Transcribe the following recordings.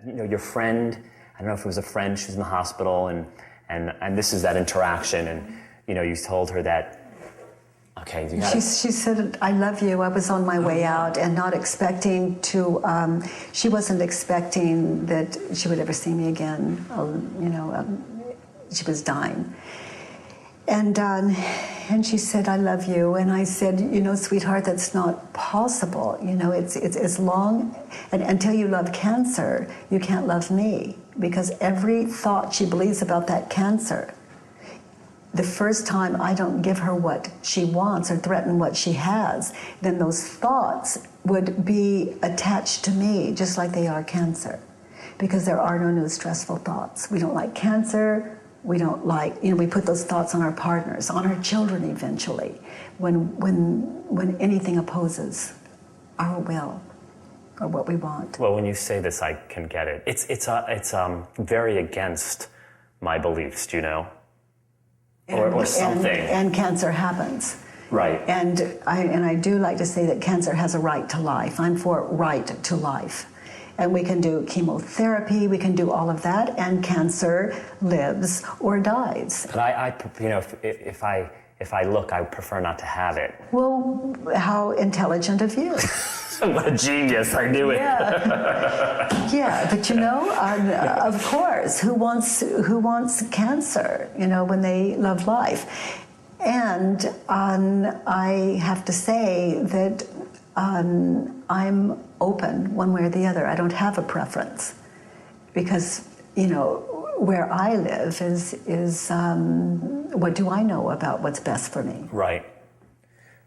your friend, I don't know if it was a friend, she was in the hospital, and this is that interaction, and you told her that, okay, she said, I love you. I was on my way out and not expecting to, she wasn't expecting that she would ever see me again. She was dying. And she said, I love you. And I said, sweetheart, that's not possible. It's as long, and until you love cancer, you can't love me. Because every thought she believes about that cancer, the first time I don't give her what she wants or threaten what she has, then those thoughts would be attached to me just like they are cancer. Because there are no new stressful thoughts. We don't like cancer. We don't like, we put those thoughts on our partners, on our children eventually, when anything opposes our will or what we want. Well, when you say this, I can get it. It's very against my beliefs, or something. And cancer happens. Right. And I do like to say that cancer has a right to life. I'm for right to life. And we can do chemotherapy, we can do all of that, and cancer lives or dies. But if I look, I prefer not to have it. Well, how intelligent of you. What a genius, I knew it. Yeah, but of course, who wants cancer, when they love life? And I have to say that I'm open one way or the other. I don't have a preference because, where I live is what do I know about what's best for me? Right.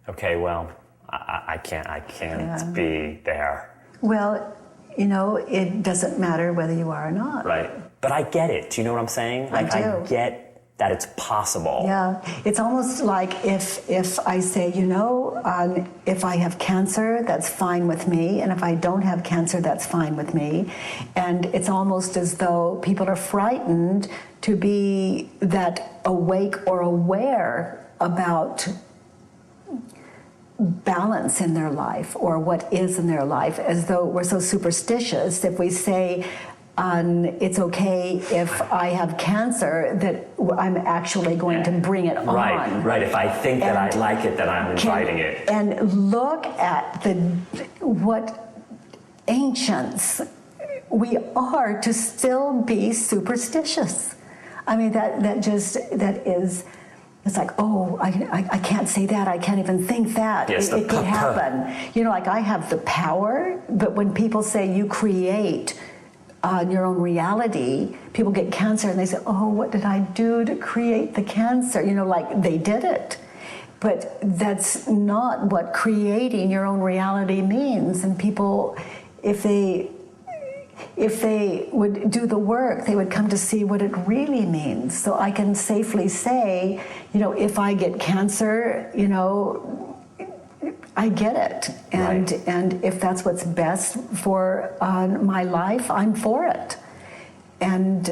Okay, well, I can't be there. Well, it doesn't matter whether you are or not. Right. But I get it. Do you know what I'm saying? I do. I get that it's possible. Yeah. It's almost like if I say, if I have cancer, that's fine with me. And if I don't have cancer, that's fine with me. And it's almost as though people are frightened to be that awake or aware about balance in their life or what is in their life, as though we're so superstitious if we say it's okay if I have cancer that I'm actually going to bring it on. Right. If I think that I like it, then I'm inviting it. And look at what ancients we are to still be superstitious. I mean, that is. It's like, I can't say that. I can't even think that. Yes, it could happen. Like I have the power, but when people say you create your own reality, people get cancer and they say, what did I do to create the cancer? Like they did it. But that's not what creating your own reality means. And people, if they would do the work, they would come to see what it really means. So I can safely say, if I get cancer, I get it. And if that's what's best for my life, I'm for it. And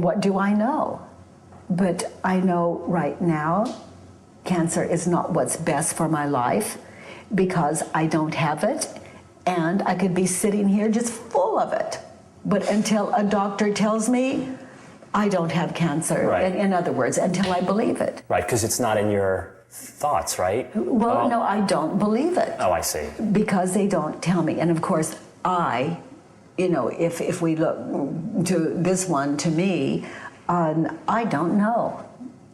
what do I know? But I know right now, cancer is not what's best for my life because I don't have it. And I could be sitting here just full of it. But until a doctor tells me I don't have cancer, right. in other words, until I believe it. Right, because it's not in your thoughts, right? Well, no, I don't believe it. Oh, I see. Because they don't tell me. And of course, if we look to this one, to me, I don't know.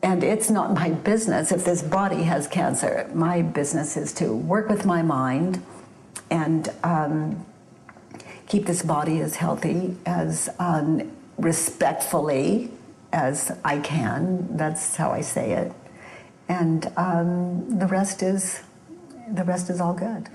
And it's not my business if this body has cancer. My business is to work with my mind and keep this body as healthy, as respectfully as I can. That's how I say it. And the rest is all good.